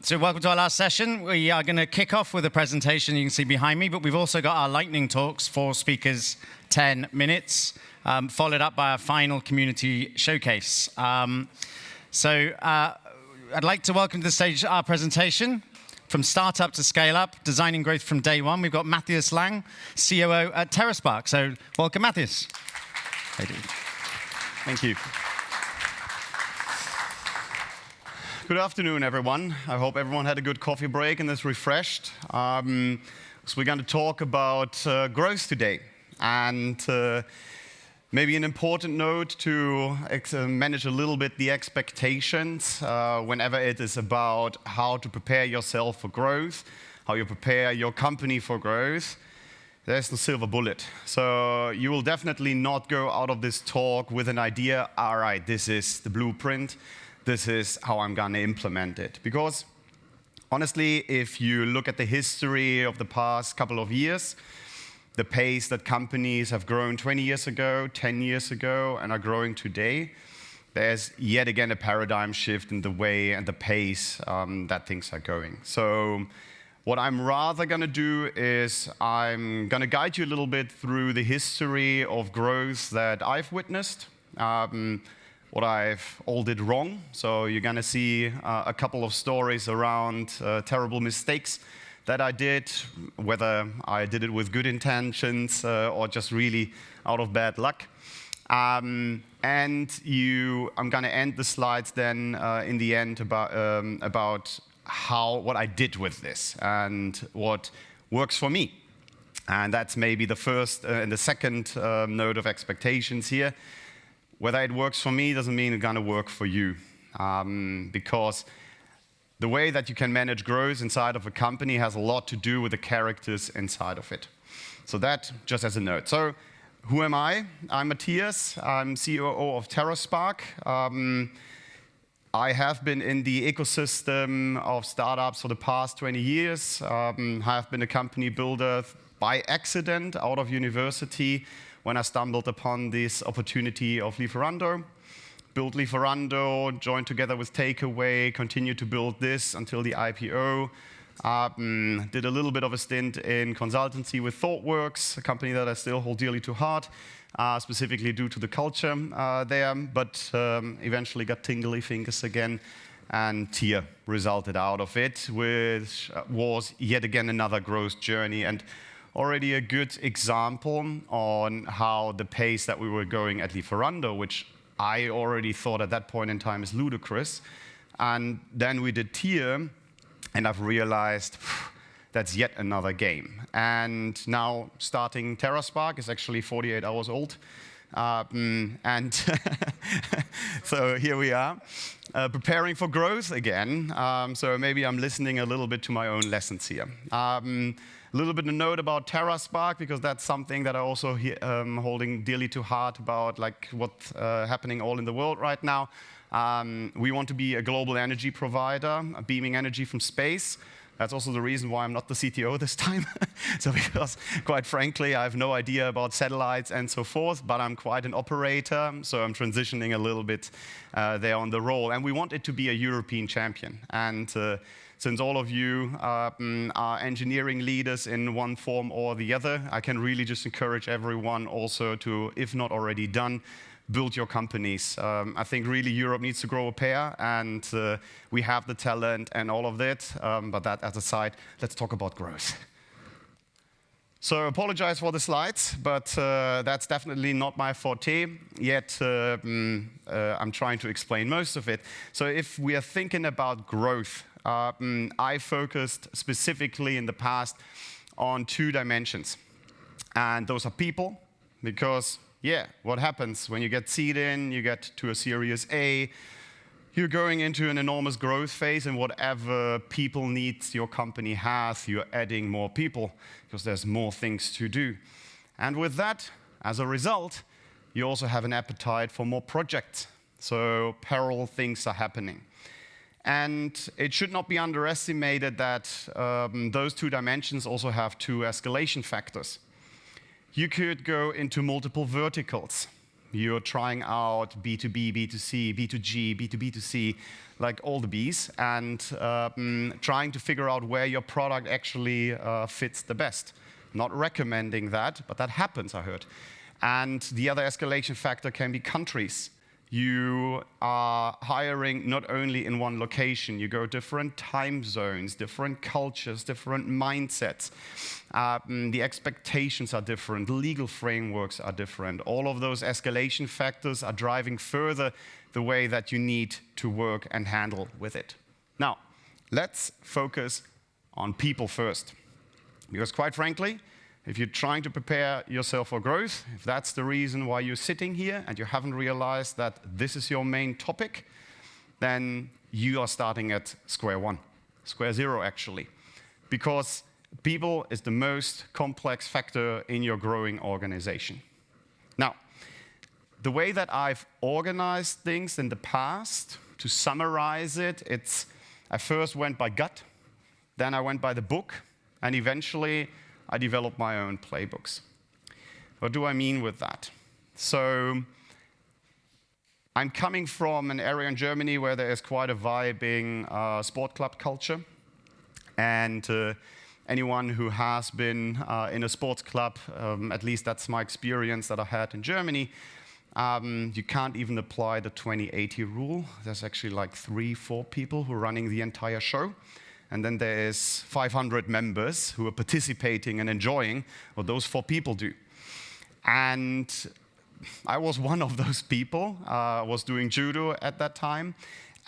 So welcome to our last session. We are going to kick off with a presentation you can see behind me, but we've also got our lightning talks, 4 speakers, 10 minutes, followed up by a final community showcase. I'd like to welcome to the stage our presentation, From Startup to Scale Up, Designing Growth from Day One. We've got Matthias Laug, COO at TerraSpark. So welcome, Matthias. Thank you. Good afternoon, everyone. I hope everyone had a good coffee break and is refreshed. So we're going to talk about growth today. And maybe an important note to manage a little bit the expectations whenever it is about how to prepare yourself for growth, how you prepare your company for growth. There's no silver bullet. So you will definitely not go out of this talk with an idea, all right, this is the blueprint. This is how I'm going to implement it. Because honestly, if you look at the history of the past couple of years, the pace that companies have grown 20 years ago, 10 years ago, and are growing today, there's yet again a paradigm shift in the way and the pace that things are going. So what I'm rather going to do is I'm going to guide you a little bit through the history of growth that I've witnessed. What I've all did wrong. So you're going to see a couple of stories around terrible mistakes that I did, whether I did it with good intentions or just really out of bad luck. I'm going to end the slides then in the end about what I did with this and what works for me. And that's maybe the first and the second note of expectations here. Whether it works for me doesn't mean it's going to work for you. Because the way that you can manage growth inside of a company has a lot to do with the characters inside of it. So that just as a note. So who am I? I'm Matthias. I'm COO of TerraSpark. I have been in the ecosystem of startups for the past 20 years. I've been a company builder by accident out of university, when I stumbled upon this opportunity of Lieferando. Built Lieferando, joined together with Takeaway, continued to build this until the IPO. Did a little bit of a stint in consultancy with ThoughtWorks, a company that I still hold dearly to heart, specifically due to the culture there, but eventually got tingly fingers again, and TIA resulted out of it, which was yet again another growth journey. And already a good example on how the pace that we were going at Lieferando, which I already thought at that point in time is ludicrous. And then we did TIA, and I've realized that's yet another game. And now starting TerraSpark is actually 48 hours old. And so here we are, preparing for growth again. So maybe I'm listening a little bit to my own lessons here. A little bit of note about TerraSpark, because that's something that I also holding dearly to heart about, like what's happening all in the world right now. We want to be a global energy provider, beaming energy from space. That's also the reason why I'm not the CTO this time. So because, quite frankly, I have no idea about satellites and so forth, but I'm quite an operator, so I'm transitioning a little bit there on the role. And we want it to be a European champion. And since all of you are engineering leaders in one form or the other, I can really just encourage everyone also to, if not already done, build your companies. I think really Europe needs to grow a pair, and we have the talent and all of that. But that as a side, let's talk about growth. So apologize for the slides, but that's definitely not my forte, yet I'm trying to explain most of it. So if we are thinking about growth, I focused specifically in the past on 2 dimensions. And those are people, because, yeah, what happens when you get seed in, you get to a Series A, you're going into an enormous growth phase, and whatever people needs your company has, you're adding more people, because there's more things to do. And with that, as a result, you also have an appetite for more projects. So parallel things are happening. And it should not be underestimated that those 2 dimensions also have 2 escalation factors. You could go into multiple verticals. You're trying out B2B, B2C, B2G, B2B, B2C, like all the Bs, and trying to figure out where your product actually fits the best. Not recommending that, but that happens, I heard. And the other escalation factor can be countries. You are hiring not only in one location, you go different time zones, different cultures, different mindsets. The expectations are different, legal frameworks are different. All of those escalation factors are driving further the way that you need to work and handle with it. Now, let's focus on people first. Because quite frankly, if you're trying to prepare yourself for growth, if that's the reason why you're sitting here and you haven't realized that this is your main topic, then you are starting at square one, square zero actually. Because people is the most complex factor in your growing organization. Now, the way that I've organized things in the past, to summarize it, I first went by gut, then I went by the book, and eventually I developed my own playbooks. What do I mean with that? So I'm coming from an area in Germany where there is quite a vibing sport club culture. And anyone who has been in a sports club, at least that's my experience that I had in Germany, you can't even apply the 20/80 rule. There's actually like 3-4 people who are running the entire show. And then there is 500 members who are participating and enjoying what those 4 people do. And I was one of those people. I was doing judo at that time.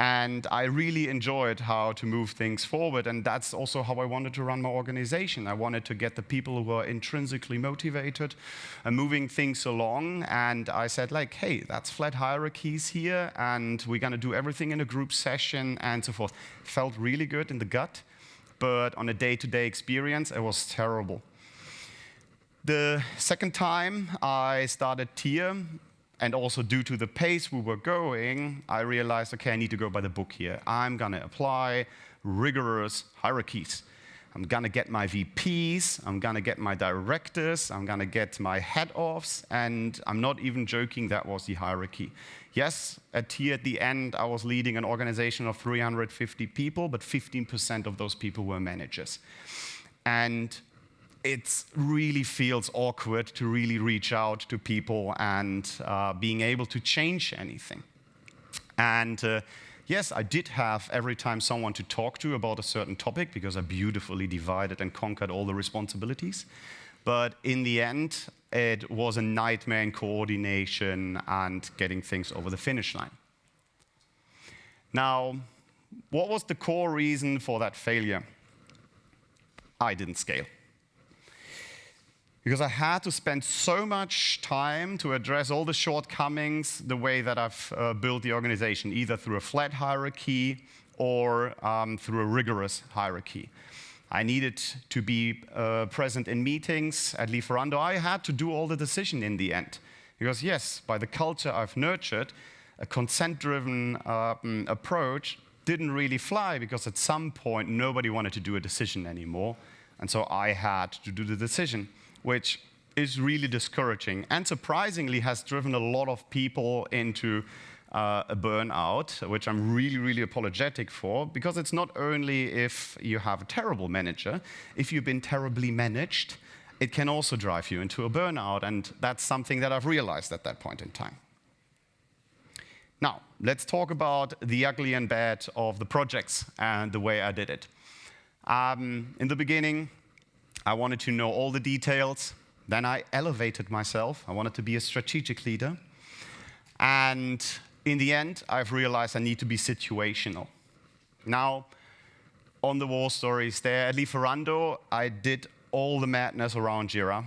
And I really enjoyed how to move things forward. And that's also how I wanted to run my organization. I wanted to get the people who were intrinsically motivated and moving things along. And I said, like, hey, that's flat hierarchies here. And we're going to do everything in a group session and so forth. Felt really good in the gut. But on a day-to-day experience, it was terrible. The second time I started TIER, and also due to the pace we were going, I realized, okay, I need to go by the book here. I'm going to apply rigorous hierarchies. I'm going to get my VPs, I'm going to get my directors, I'm going to get my head-offs, and I'm not even joking, that was the hierarchy. Yes, at TIER at the end, I was leading an organization of 350 people, but 15% of those people were managers. And it really feels awkward to really reach out to people and being able to change anything. And yes, I did have every time someone to talk to about a certain topic because I beautifully divided and conquered all the responsibilities. But in the end, it was a nightmare in coordination and getting things over the finish line. Now, what was the core reason for that failure? I didn't scale. Because I had to spend so much time to address all the shortcomings the way that I've built the organization, either through a flat hierarchy or through a rigorous hierarchy. I needed to be present in meetings at Lieferando. I had to do all the decision in the end. Because yes, by the culture I've nurtured, a consent-driven approach didn't really fly because at some point nobody wanted to do a decision anymore. And so I had to do the decision, which is really discouraging and surprisingly has driven a lot of people into a burnout, which I'm really, really apologetic for, because it's not only if you have a terrible manager, if you've been terribly managed, it can also drive you into a burnout, and that's something that I've realized at that point in time. Now, let's talk about the ugly and bad of the projects and the way I did it. In the beginning, I wanted to know all the details. Then I elevated myself. I wanted to be a strategic leader. And in the end, I've realized I need to be situational. Now, on the war stories there at Lieferando, I did all the madness around Jira.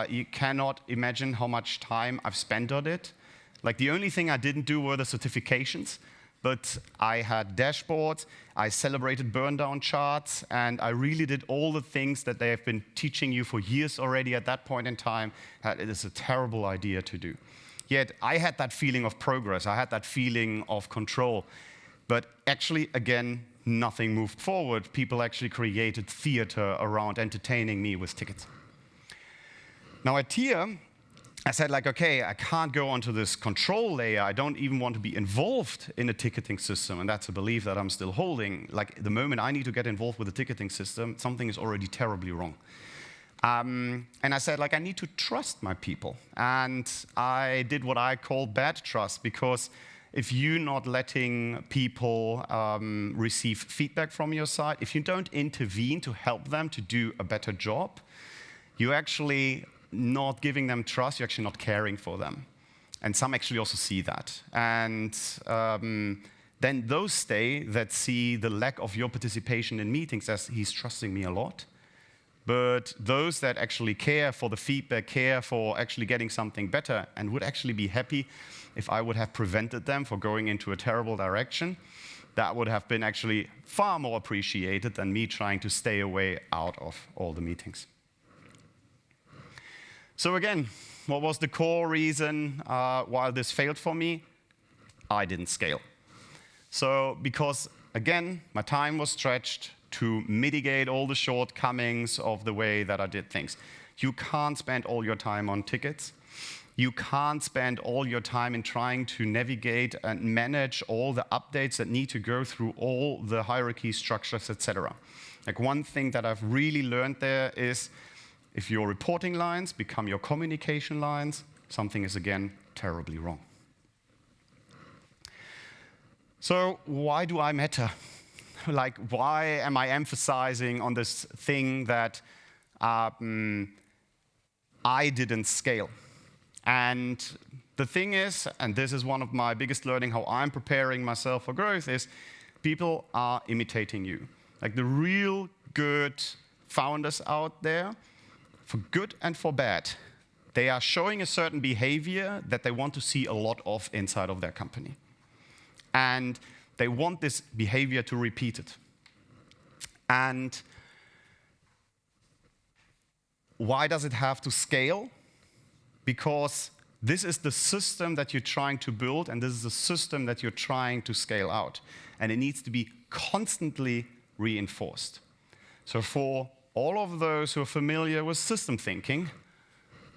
You cannot imagine how much time I've spent on it. Like, the only thing I didn't do were the certifications. But I had dashboards, I celebrated burn-down charts, and I really did all the things that they have been teaching you for years already at that point in time. It is a terrible idea to do. Yet I had that feeling of progress, I had that feeling of control. But actually, again, nothing moved forward. People actually created theater around entertaining me with tickets. Now at TIER, I said, like, okay, I can't go onto this control layer. I don't even want to be involved in a ticketing system, and that's a belief that I'm still holding. Like, the moment I need to get involved with the ticketing system, something is already terribly wrong. And I said, like, I need to trust my people. And I did what I call bad trust, because if you're not letting people receive feedback from your side, if you don't intervene to help them to do a better job, you're actually not giving them trust, you're actually not caring for them. And some actually also see that. And then those stay that see the lack of your participation in meetings as he's trusting me a lot. But those that actually care for the feedback, care for actually getting something better, and would actually be happy if I would have prevented them from going into a terrible direction, that would have been actually far more appreciated than me trying to stay away out of all the meetings. So again, what was the core reason why this failed for me? I didn't scale. So because, again, my time was stretched to mitigate all the shortcomings of the way that I did things. You can't spend all your time on tickets. You can't spend all your time in trying to navigate and manage all the updates that need to go through all the hierarchy structures, etc. Like, one thing that I've really learned there is, if your reporting lines become your communication lines, something is, again, terribly wrong. So why do I matter? Like, why am I emphasizing on this thing that I didn't scale? And the thing is, and this is one of my biggest learning, how I'm preparing myself for growth, is people are imitating you. Like, the real good founders out there, for good and for bad, they are showing a certain behavior that they want to see a lot of inside of their company. And they want this behavior to repeat it. And why does it have to scale? Because this is the system that you're trying to build, and this is the system that you're trying to scale out. And it needs to be constantly reinforced. So for all of those who are familiar with system thinking,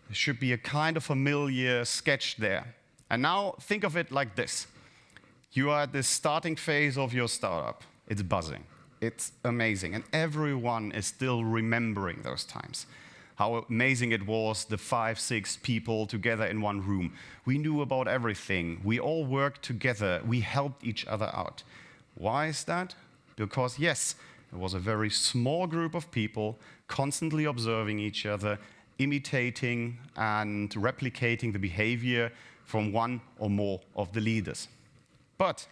there should be a kind of familiar sketch there. And now think of it like this. You are at the starting phase of your startup. It's buzzing. It's amazing. And everyone is still remembering those times. How amazing it was, the 5, 6 people together in one room. We knew about everything. We all worked together. We helped each other out. Why is that? Because, yes, it was a very small group of people constantly observing each other, imitating and replicating the behavior from one or more of the leaders. But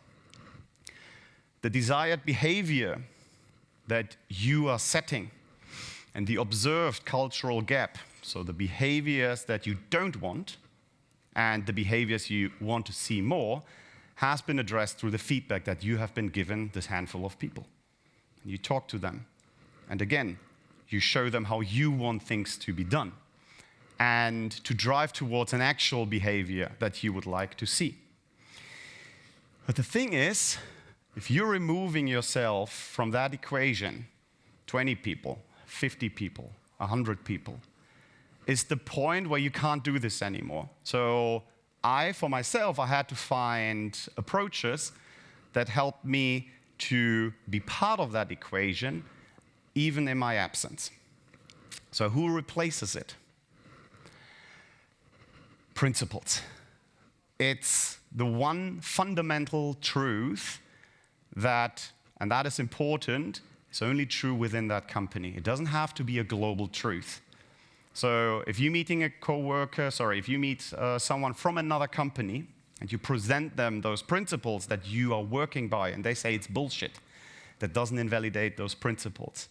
the desired behavior that you are setting and the observed cultural gap, so the behaviors that you don't want and the behaviors you want to see more, has been addressed through the feedback that you have been given this handful of people. You talk to them. And again, you show them how you want things to be done and to drive towards an actual behavior that you would like to see. But the thing is, if you're removing yourself from that equation, 20 people, 50 people, 100 people, is the point where you can't do this anymore. So for myself, I had to find approaches that helped me to be part of that equation, even in my absence. So who replaces it? Principles. It's the one fundamental truth that, and that is important, is only true within that company. It doesn't have to be a global truth. So if you're meeting if you meet someone from another company, and you present them those principles that you are working by, and they say it's bullshit, that doesn't invalidate those principles.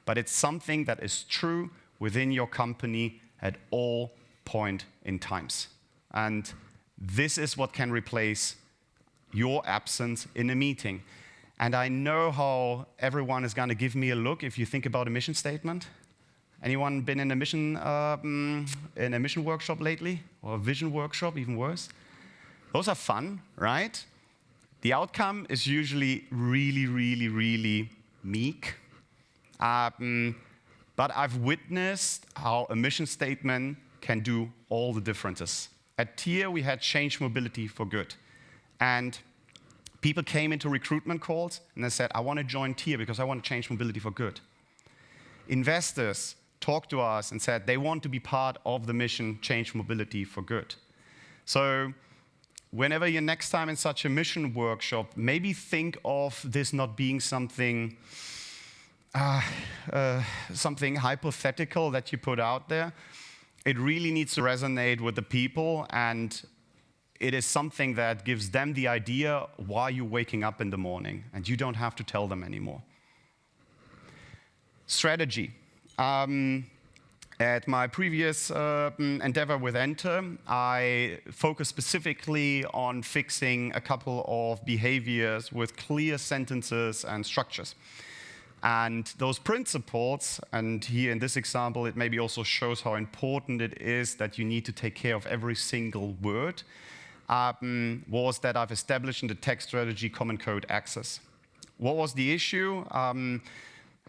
But it's something that is true within your company at all point in times. And this is what can replace your absence in a meeting. And I know how everyone is going to give me a look if you think about a mission statement. Anyone been in a mission workshop lately? Or a vision workshop, even worse? Those are fun, right? The outcome is usually really, really, really meek. But I've witnessed how a mission statement can do all the differences. At Tier, we had change mobility for good. And people came into recruitment calls and they said, I want to join Tier because I want to change mobility for good. Investors talked to us and said they want to be part of the mission, change mobility for good. So whenever you're next time in such a mission workshop, maybe think of this not being something hypothetical that you put out there. It really needs to resonate with the people, and it is something that gives them the idea why you're waking up in the morning, and you don't have to tell them anymore. Strategy. At my previous endeavor with Enter, I focused specifically on fixing a couple of behaviors with clear sentences and structures. And those principles, and here in this example, it maybe also shows how important it is that you need to take care of every single word, was that I've established in the tech strategy common code access. What was the issue?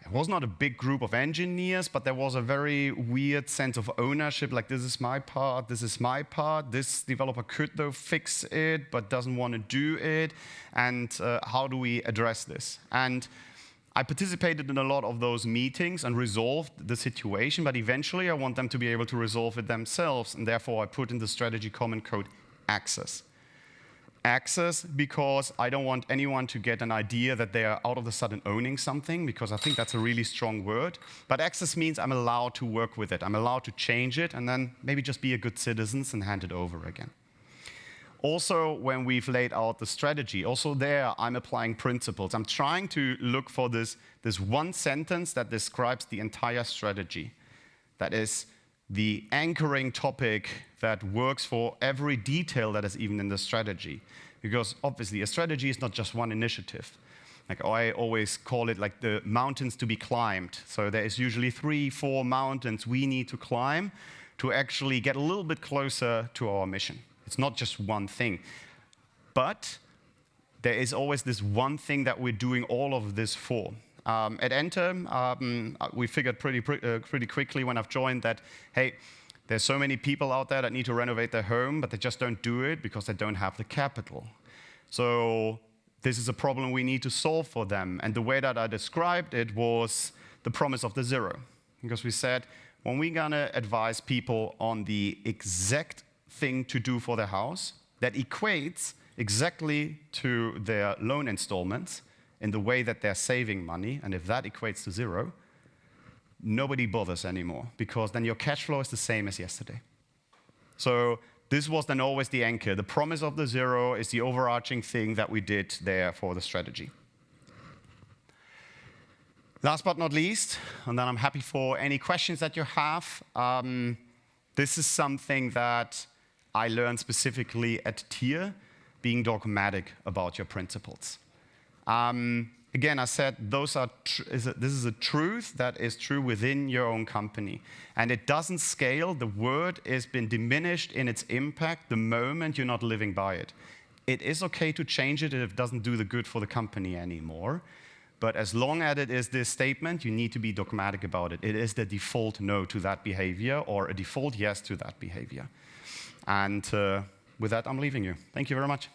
It was not a big group of engineers, but there was a very weird sense of ownership, like this is my part, this is my part. This developer could, though, fix it, but doesn't want to do it. And how do we address this? And I participated in a lot of those meetings and resolved the situation, but eventually I want them to be able to resolve it themselves, and therefore I put in the strategy common code access. Access because I don't want anyone to get an idea that they are out of the sudden owning something, because I think that's a really strong word. But access means I'm allowed to work with it. I'm allowed to change it and then maybe just be a good citizen and hand it over again. Also, when we've laid out the strategy, also there I'm applying principles. I'm trying to look for this one sentence that describes the entire strategy. That is the anchoring topic that works for every detail that is even in the strategy. Because obviously a strategy is not just one initiative. Like I always call it like the mountains to be climbed. So there is usually 3-4 mountains we need to climb to actually get a little bit closer to our mission. It's not just one thing. But there is always this one thing that we're doing all of this for. At Enter, we figured pretty quickly when I've joined that, hey, there's so many people out there that need to renovate their home, but they just don't do it because they don't have the capital. So this is a problem we need to solve for them. And the way that I described it was the promise of the zero. Because we said, when we're going to advise people on the exact thing to do for their house that equates exactly to their loan installments in the way that they're saving money, and if that equates to zero, nobody bothers anymore, because then your cash flow is the same as yesterday. So this was then always the anchor. The promise of the zero is the overarching thing that we did there for the strategy. Last but not least, and then I'm happy for any questions that you have, this is something that I learned specifically at Tier, being dogmatic about your principles. Again, I said this is a truth that is true within your own company. And it doesn't scale. The word has been diminished in its impact the moment you're not living by it. It is okay to change it if it doesn't do the good for the company anymore. But as long as it is this statement, you need to be dogmatic about it. It is the default no to that behavior or a default yes to that behavior. And with that, I'm leaving you. Thank you very much.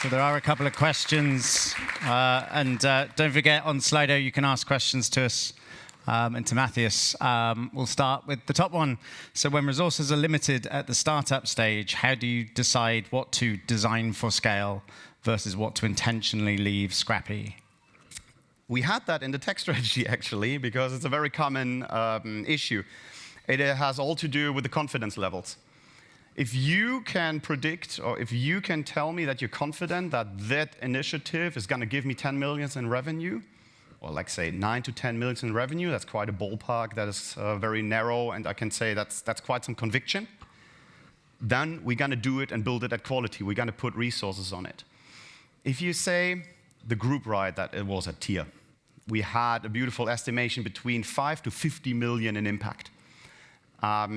So there are a couple of questions. And don't forget, on Slido, you can ask questions to us and to Matthias. We'll start with the top one. So when resources are limited at the startup stage, how do you decide what to design for scale versus what to intentionally leave scrappy? We had that in the tech strategy, actually, because it's a very common issue. It has all to do with the confidence levels. If you can predict, or if you can tell me that you're confident that that initiative is going to give me 10 million in revenue, or like say 9 to 10 million in revenue, that's quite a ballpark, that is very narrow, and I can say that's quite some conviction, then we're going to do it and build it at quality. We're going to put resources on it. If you say the group ride that it was at Tier, we had a beautiful estimation between 5 to 50 million in impact.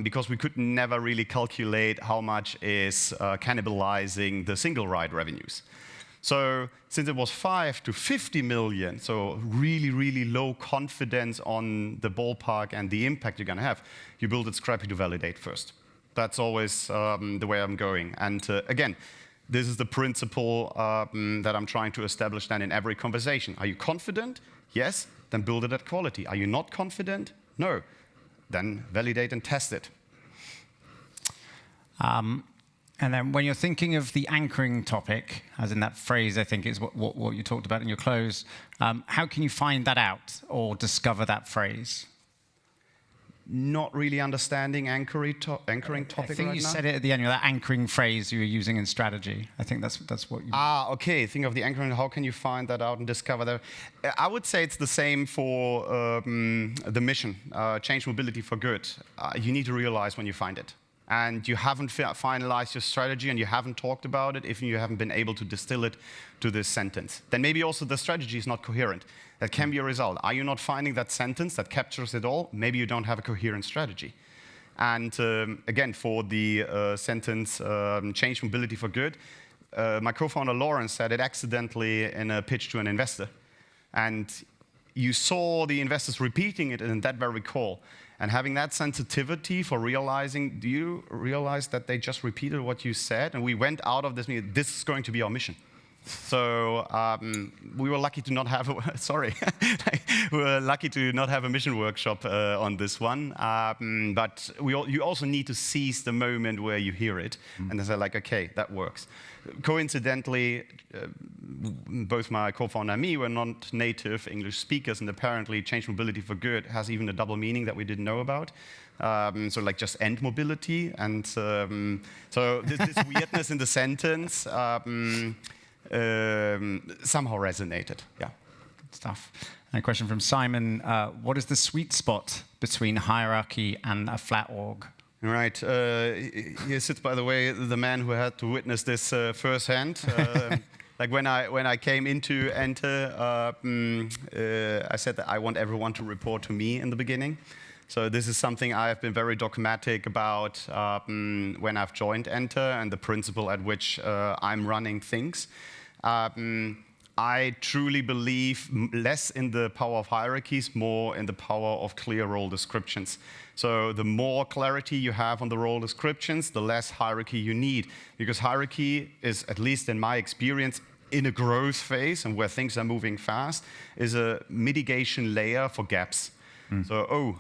Because we could never really calculate how much is cannibalizing the single ride revenues. So since it was 5 to 50 million, so really, really low confidence on the ballpark and the impact you're going to have, you build it scrappy to validate first. That's always the way I'm going. And again, this is the principle that I'm trying to establish then in every conversation. Are you confident? Yes, then build it at quality. Are you not confident? No. Then validate and test it. And then when you're thinking of the anchoring topic, as in that phrase, I think is what you talked about in your close, how can you find that out or discover that phrase? Not really understanding anchoring topic right now. I think you said it at the end, that anchoring phrase you were using in strategy. I think that's what you... Okay. Think of the anchoring. How can you find that out and discover that? I would say it's the same for the mission, change mobility for good. You need to realize when you find it. And you haven't finalized your strategy and you haven't talked about it, if you haven't been able to distill it to this sentence. Then maybe also the strategy is not coherent. That can be a result. Are you not finding that sentence that captures it all? Maybe you don't have a coherent strategy. And again, for the sentence, change mobility for good, my co-founder Lawrence said it accidentally in a pitch to an investor. And you saw the investors repeating it in that very call. And having that sensitivity for realizing, do you realize that they just repeated what you said? And we went out of this meeting, this is going to be our mission. So we were lucky to not have we were lucky to not have a mission workshop on this one. But you also need to seize the moment where you hear it, and then say like, okay, that works. Coincidentally, both my co-founder and me were not native English speakers, and apparently change mobility for good has even a double meaning that we didn't know about. So like just end mobility, and so this weirdness in the sentence somehow resonated. Yeah. Good stuff. And a question from Simon: what is the sweet spot between hierarchy and a flat org? Right. Here sits, by the way, the man who had to witness this firsthand. Like when I came into Enter, I said that I want everyone to report to me in the beginning. So this is something I have been very dogmatic about when I've joined Enter and the principle at which I'm running things. I truly believe less in the power of hierarchies, more in the power of clear role descriptions. So the more clarity you have on the role descriptions, the less hierarchy you need. Because hierarchy is, at least in my experience, in a growth phase and where things are moving fast, is a mitigation layer for gaps. So,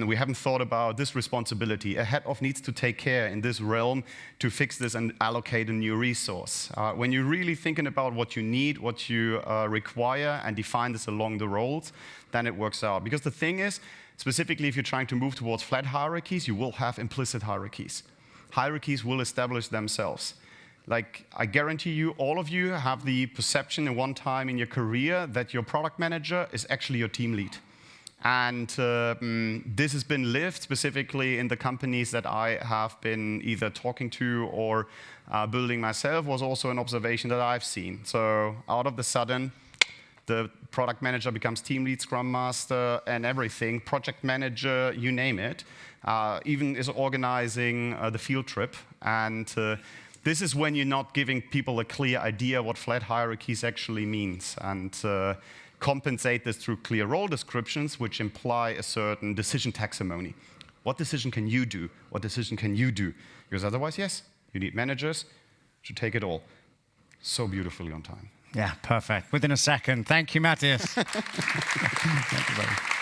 we haven't thought about this responsibility. A head of needs to take care in this realm to fix this and allocate a new resource. When you're really thinking about what you need, what you require, and define this along the roles, then it works out. Because the thing is, specifically if you're trying to move towards flat hierarchies, you will have implicit hierarchies. Hierarchies will establish themselves. Like, I guarantee you, all of you have the perception at one time in your career that your product manager is actually your team lead. And this has been lived specifically in the companies that I have been either talking to or building myself, was also an observation that I've seen. So out of the sudden, the product manager becomes team lead, scrum master, and everything, project manager, you name it, even is organizing the field trip. And this is when you're not giving people a clear idea what flat hierarchies actually means. And compensate this through clear role descriptions, which imply a certain decision taxonomy. What decision can you do? What decision can you do? Because otherwise, yes, you need managers to take it all. So beautifully on time. Yeah, perfect. Within a second. Thank you, Matthias. Thank you, buddy.